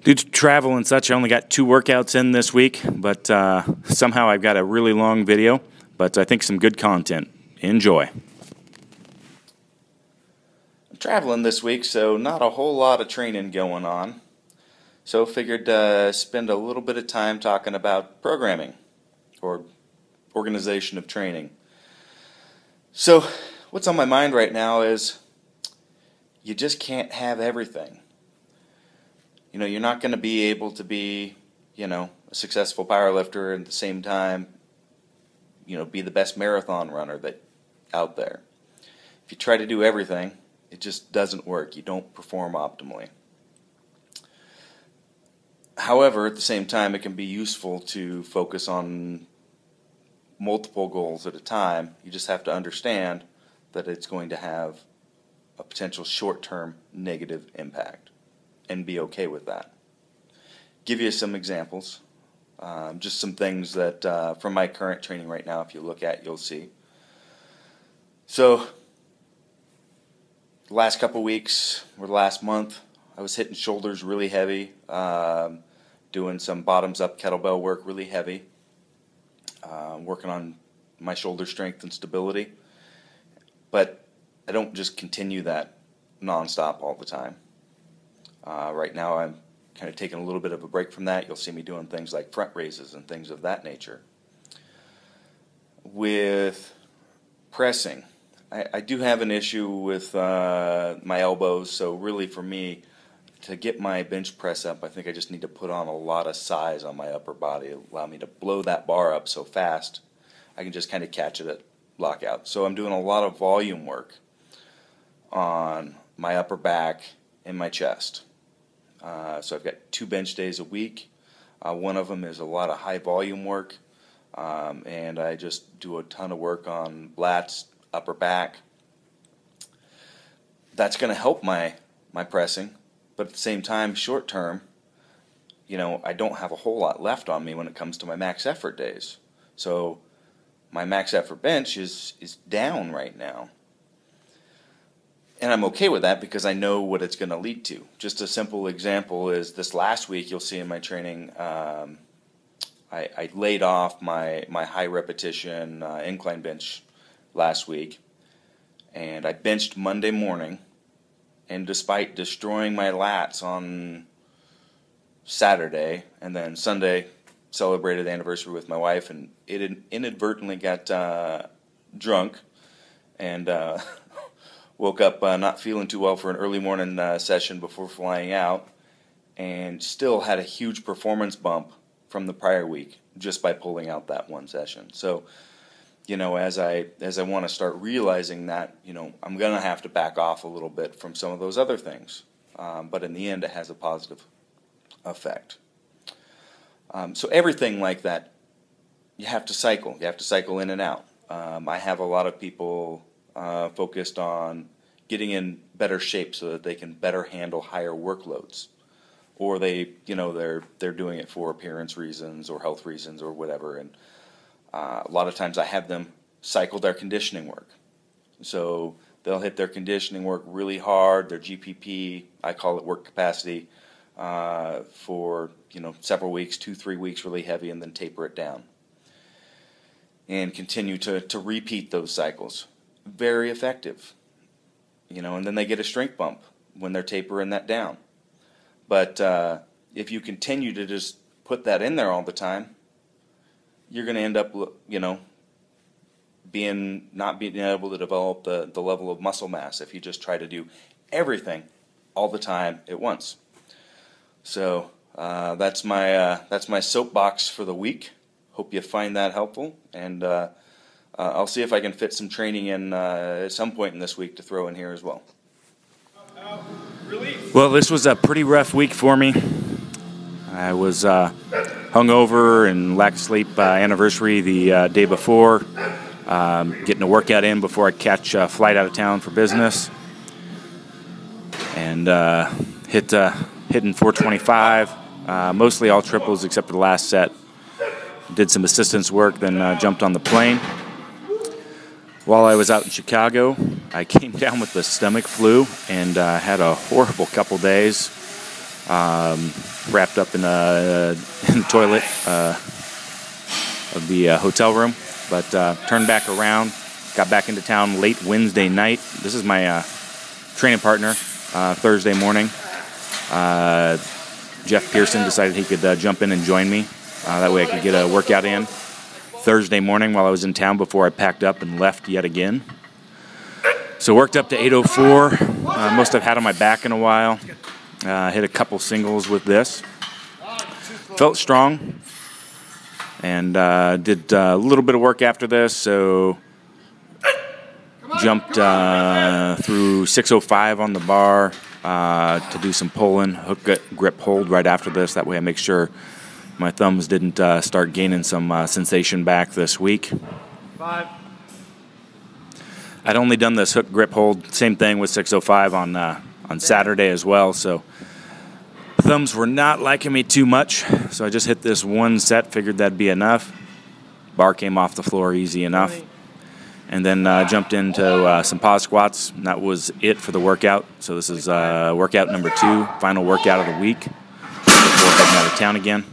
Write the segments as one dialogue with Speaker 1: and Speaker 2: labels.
Speaker 1: Due to travel and such, I only got 2 workouts in this week, but somehow I've got a really long video, but I think some good content. Enjoy. I'm traveling this week, so not a whole lot of training going on. So figured spend a little bit of time talking about programming or organization of training. So what's on my mind right now is you just can't have everything. You know, you're not going to be able to be, a successful powerlifter and at the same time, be the best marathon runner out there. If you try to do everything, it just doesn't work. You don't perform optimally. However, at the same time, it can be useful to focus on multiple goals at a time. You just have to understand that it's going to have a potential short-term negative impact and be okay with that. Give you some examples, just some things that from my current training right now, if you look at, you'll see. So, the last couple weeks, or the last month, I was hitting shoulders really heavy, doing some bottoms-up kettlebell work really heavy, working on my shoulder strength and stability. But I don't just continue that non-stop all the time. Right now I'm kind of taking a little bit of a break from that. You'll see me doing things like front raises and things of that nature. With pressing, I do have an issue with my elbows, so really for me, to get my bench press up, I think I just need to put on a lot of size on my upper body, allow me to blow that bar up so fast I can just kind of catch it at lockout. So I'm doing a lot of volume work on my upper back and my chest. So I've got 2 bench days a week. One of them is a lot of high volume work, and I just do a ton of work on lats, upper back. That's going to help my pressing, but at the same time, short term, I don't have a whole lot left on me when it comes to my max effort days. So my max effort bench is down right now. And I'm okay with that because I know what it's going to lead to. Just a simple example is this last week, you'll see in my training, I laid off my high repetition incline bench last week, and I benched Monday morning, and despite destroying my lats on Saturday, and then Sunday celebrated the anniversary with my wife, and it inadvertently got drunk, and woke up not feeling too well for an early morning session before flying out, and still had a huge performance bump from the prior week just by pulling out that one session. So, as I want to start realizing that, I'm going to have to back off a little bit from some of those other things. But in the end, it has a positive effect. So everything like that, you have to cycle. You have to cycle in and out. I have a lot of people focused on getting in better shape so that they can better handle higher workloads, or they're doing it for appearance reasons or health reasons or whatever. And a lot of times I have them cycle their conditioning work. So they'll hit their conditioning work really hard, their GPP, I call it work capacity, for several weeks, 2-3 weeks really heavy, and then taper it down and continue to repeat those cycles. Very effective, and then they get a strength bump when they're tapering that down. But if you continue to just put that in there all the time, you're going to end up, not being able to develop the level of muscle mass if you just try to do everything all the time at once. So that's my soapbox for the week. Hope you find that helpful, and I'll see if I can fit some training in at some point in this week to throw in here as well. Well, this was a pretty rough week for me. I was hungover and lack of sleep anniversary the day before, getting a workout in before I catch a flight out of town for business, and hitting 425, mostly all triples except for the last set. Did some assistance work, then jumped on the plane. While I was out in Chicago, I came down with the stomach flu and had a horrible couple days. wrapped up in the toilet of the hotel room, but turned back around, got back into town late Wednesday night. This is my training partner. Thursday morning, Jeff Pearson decided he could jump in and join me. That way I could get a workout in. Thursday morning while I was in town before I packed up and left yet again. So worked up to 8:04. Most I've had on my back in a while. Hit a couple singles with this. Felt strong. And did a little bit of work after this, so jumped through 6:05 on the bar to do some pulling, hook grip hold right after this. That way I make sure my thumbs didn't start gaining some sensation back this week.
Speaker 2: 5.
Speaker 1: I'd only done this hook grip hold, same thing with 6:05 on Saturday as well, so thumbs were not liking me too much, so I just hit this one set, figured that'd be enough. Bar came off the floor easy enough. And then jumped into some pause squats, and that was it for the workout. So this is workout number 2, final workout of the week, before heading out of town again.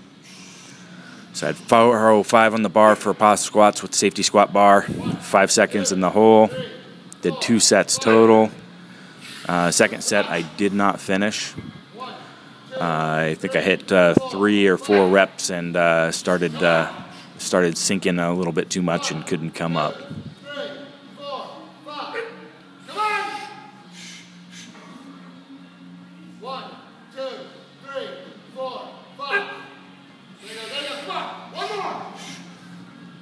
Speaker 1: So I had 405 on the bar for pause squats with safety squat bar, 5 seconds in the hole. Did 2 sets total. Second set I did not finish. I think I hit 3 or 4 reps and started sinking a little bit too much and couldn't come up.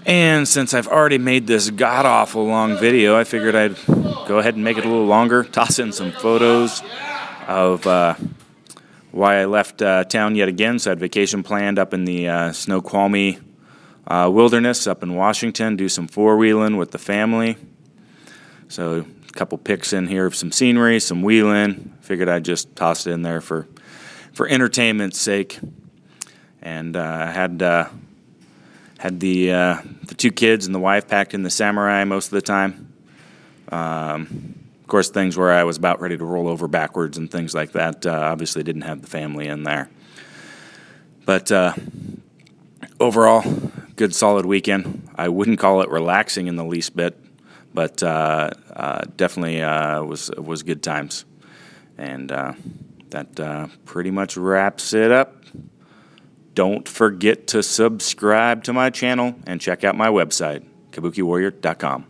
Speaker 1: And since I've already made this god-awful long video, I figured I'd go ahead and make it a little longer, toss in some photos of why I left town yet again. So I had vacation planned up in the Snoqualmie wilderness up in Washington, do some four-wheeling with the family. So a couple pics in here of some scenery, some wheeling. Figured I'd just toss it in there for entertainment's sake. And I had the 2 kids and the wife packed in the Samurai most of the time. Of course, things where I was about ready to roll over backwards and things like that obviously didn't have the family in there. But overall, good solid weekend. I wouldn't call it relaxing in the least bit, but definitely was good times. And that pretty much wraps it up. Don't forget to subscribe to my channel and check out my website, kabukiwarrior.com.